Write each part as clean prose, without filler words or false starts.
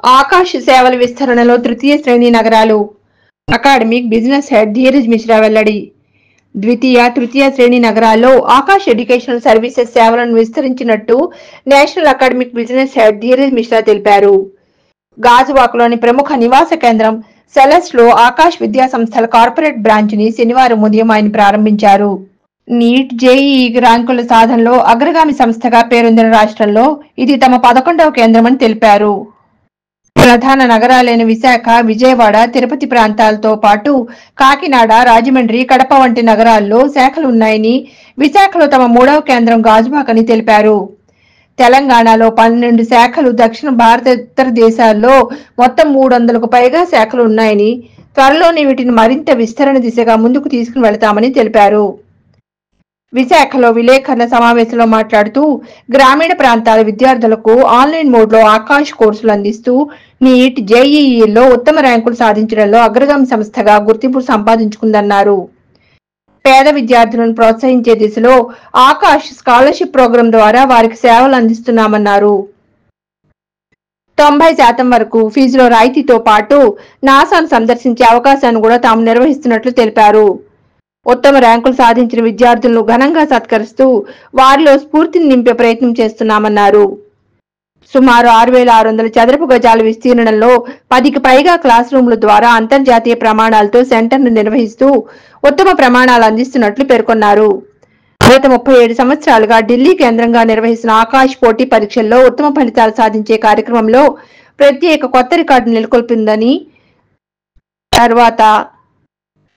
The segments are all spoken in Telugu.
ఆకాష్ సేవల విస్తరణలో తృతీయ శ్రేణి నగరాలు. Academic business head Dheeraj Mishra వెల్లడి. ద్వితీయ, తృతీయ శ్రేణి నగరాల్లో ఆకాష్ ఎడ్యుకేషనల్ సర్వీసెస్ సేవలను విస్తరించినట్టు national academic business head Dheeraj Mishra తెలిపారు. గాజువాకలోని ప్రముఖ నివాస కేంద్రం సెలెస్ట్ లో ఆకాష్ విద్యా సంస్థల కార్పొరేట్ బ్రాంచ్ ని శనివారం ఉదయం ఆయన ప్రారంభించారు. నీట్, జేఈఈ ర్యాంకుల సాధనలో అగ్రగామి సంస్థగా పేరొందిన రాష్ట్రంలో ఇది తమ 11వ కేంద్రమని తెలిపారు. ప్రధాన నగరాలైన విశాఖ, విజయవాడ, తిరుపతి ప్రాంతాలతో పాటు కాకినాడ, రాజమండ్రి, కడప వంటి నగరాల్లో శాఖలున్నాయని, విశాఖలో తమ 3వ కేంద్రం గాజువాకని తెలిపారు. తెలంగాణలో 12 శాఖలు, దక్షిణ భారత ఇతర దేశాల్లో మొత్తం 300కు పైగా శాఖలు ఉన్నాయని, త్వరలోనే వీటిని మరింత విస్తరణ దిశగా ముందుకు తీసుకుని వెళతామని తెలిపారు. విశాఖలో విలేకరుల సమావేశంలో మాట్లాడుతూ గ్రామీణ ప్రాంతాల విద్యార్థులకు ఆన్లైన్ మోడ్లో ఆకాష్ కోర్సులు అందిస్తూ నీట్, జేఈఈలో ఉత్తమ ర్యాంకులు సాధించడంలో అగ్రగామి సంస్థగా గుర్తింపు సంపాదించుకుందన్నారు. పేద విద్యార్థులను ప్రోత్సహించే దిశలో ఆకాష్ స్కాలర్షిప్ ప్రోగ్రాం ద్వారా వారికి సేవలు అందిస్తున్నామన్నారు. 90% వరకు ఫీజులో రాయితీతో పాటు నాసాను సందర్శించే అవకాశాన్ని కూడా తాము నిర్వహిస్తున్నట్లు తెలిపారు. ఉత్తమ ర్యాంకులు సాధించిన విద్యార్థులను ఘనంగా సత్కరిస్తూ వారిలో స్ఫూర్తిని నింపే ప్రయత్నం చేస్తున్నామన్నారు. సుమారు 6,600 చదరపు గజాల విస్తీర్ణంలో 10కి పైగా క్లాస్ రూమ్ల ద్వారా అంతర్జాతీయ ప్రమాణాలతో సెంటర్ను నిర్వహిస్తూ ఉత్తమ ప్రమాణాలు అందిస్తున్నట్లు పేర్కొన్నారు. గత 37 సంవత్సరాలుగా ఢిల్లీ కేంద్రంగా నిర్వహిస్తున్న ఆకాష్ పోటీ పరీక్షల్లో ఉత్తమ ఫలితాలు సాధించే కార్యక్రమంలో ప్రత్యేక కొత్త రికార్డు నెలకొల్పిందని, తర్వాత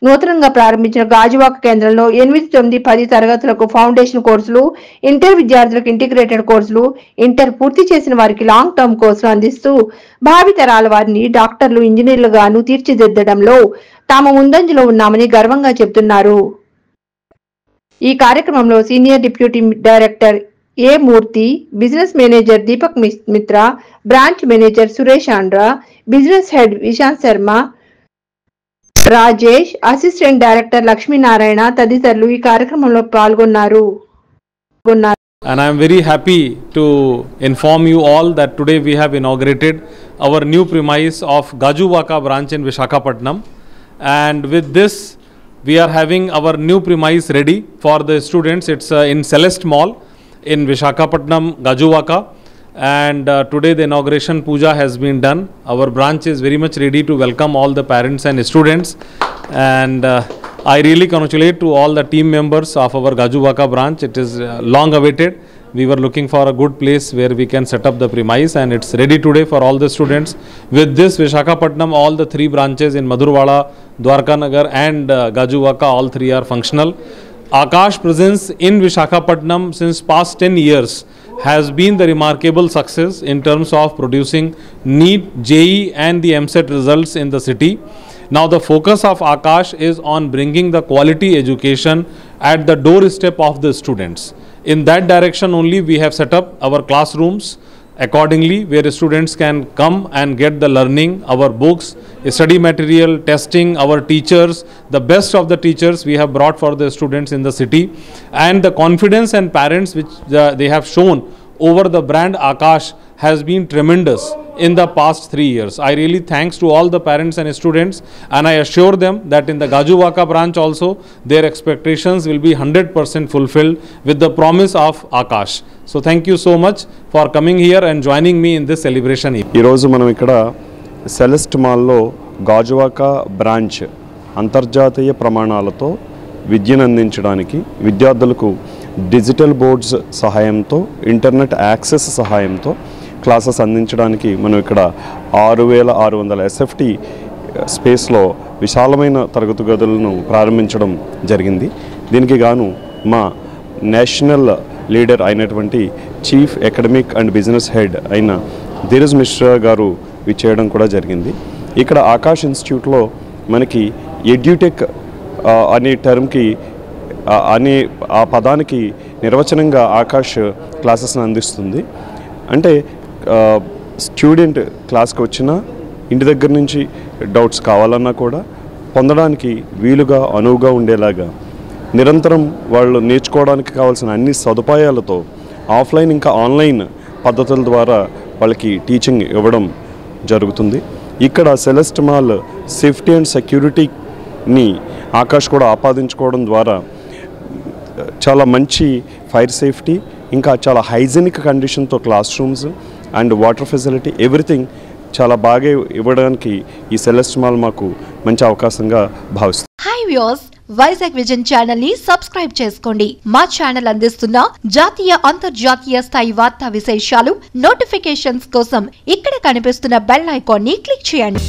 నూతనంగా ప్రారంభించిన గాజువాక కేంద్రంలో 8, 9, 10 తరగతులకు ఫౌండేషన్ కోర్సులు, ఇంటర్ విద్యార్థులకు ఇంటిగ్రేటెడ్ కోర్సులు, ఇంటర్ పూర్తి చేసిన వారికి లాంగ్ టర్మ్ కోర్సులు అందిస్తూ భావితరాల వారిని డాక్టర్లు, ఇంజనీర్లుగాను తీర్చిదిద్దడంలో తాము ముందంజలో ఉన్నామని గర్వంగా చెబుతున్నారు. ఈ కార్యక్రమంలో senior deputy director A Murthy, business manager Deepak Mitra, branch manager Suresh Andra, business head Vishant Sharma, Rajesh, assistant director Lakshminarayana తదితరులు ఈ కార్యక్రమంలో పాల్గొన్నారు. And I am very happy to inform you all that today we have inaugurated our new premise of Gajuwaka branch in Visakhapatnam, and with this we are having our new premise ready for the students. It's in Celeste Mall in Visakhapatnam, Gajuwaka. And today the inauguration puja has been done. Our branch is very much ready to welcome all the parents and students, and I really congratulate to all the team members of our Gajuwaka branch. It is long awaited. We were looking for a good place where we can set up the premise, and it's ready today for all the students. With this, Visakhapatnam, all the 3 branches in Madhurwada, Dwarka Nagar and Gajuwaka, all 3 are functional. Akash presence in Visakhapatnam since past 10 years has been the remarkable success in terms of producing NEET, JEE and the EAMCET results in the city. Now the focus of Akash is on bringing the quality education at the doorstep of the students. In that direction only we have set up our classrooms accordingly, where students can come and get the learning, our books, study material, testing, our teachers, the best of the teachers we have brought for the students in the city, and the confidence and parents which they have shown over the brand Akash has been tremendous in the past 3 years. I really thanks to all the parents and students, and I assure them that in the Gajuwaka branch also their expectations will be 100% fulfilled with the promise of Akash. So thank you so much for coming here and joining me in this celebration. ఈ రోజు మనం ఇక్కడ సెలెస్ట్ మాల్లో గాజువాక బ్రాంచ్ అంతర్జాతీయ ప్రమాణాలతో విద్యను అందించడానికి విద్యార్థులకు డిజిటల్ బోర్డ్స్ సహాయంతో, ఇంటర్నెట్ యాక్సెస్ సహాయంతో క్లాసెస్ అందించడానికి మనం ఇక్కడ 6,600 SFT స్పేస్లో విశాలమైన తరగతి గదులను ప్రారంభించడం జరిగింది. దీనికి గాను మా నేషనల్ లీడర్ అయినటువంటి chief academic and business head అయిన ధీరజ్ మిశ్రా గారు విచ్చేయడం కూడా జరిగింది. ఇక్కడ ఆకాష్ ఇన్స్టిట్యూట్లో మనకి ఎడ్యుటెక్ అనే టర్మ్కి ఆ పదానికి నిర్వచనంగా ఆకాష్ క్లాసెస్ని అందిస్తుంది. అంటే స్టూడెంట్ క్లాస్కి వచ్చినా, ఇంటి దగ్గర నుంచి డౌట్స్ కావాలన్నా కూడా పొందడానికి వీలుగా, అనువుగా ఉండేలాగా నిరంతరం వాళ్ళు నేర్చుకోవడానికి కావాల్సిన అన్ని సదుపాయాలతో ఆఫ్లైన్ ఇంకా ఆన్లైన్ పద్ధతుల ద్వారా వాళ్ళకి టీచింగ్ ఇవ్వడం జరుగుతుంది. ఇక్కడ సెలెస్ట్ మాల్ సేఫ్టీ అండ్ సెక్యూరిటీని ఆకాష్ కూడా ఆపాదించుకోవడం ద్వారా చాలా మంచి ఫైర్ సేఫ్టీ, ఇంకా చాలా హైజీనిక్ కండిషన్తో class rooms and water facility everything చాలా బాగా ఇవ్వడానికి ఈ సెలెస్ట్ మాల్ మాకు మంచి అవకాశంగా భావిస్తుంది. Hi viewers, Vizag vision channel ని సబ్స్క్రైబ్ చేసుకోండి. మా ఛానల్ అందిస్తున్న జాతీయ అంతర్జాతీయ స్థాయి వార్తా విశేషాలు నోటిఫికేషన్స్ కోసం ఇక్కడ కనిపిస్తున్న బెల్ ఐకాన్ ని క్లిక్ చేయండి.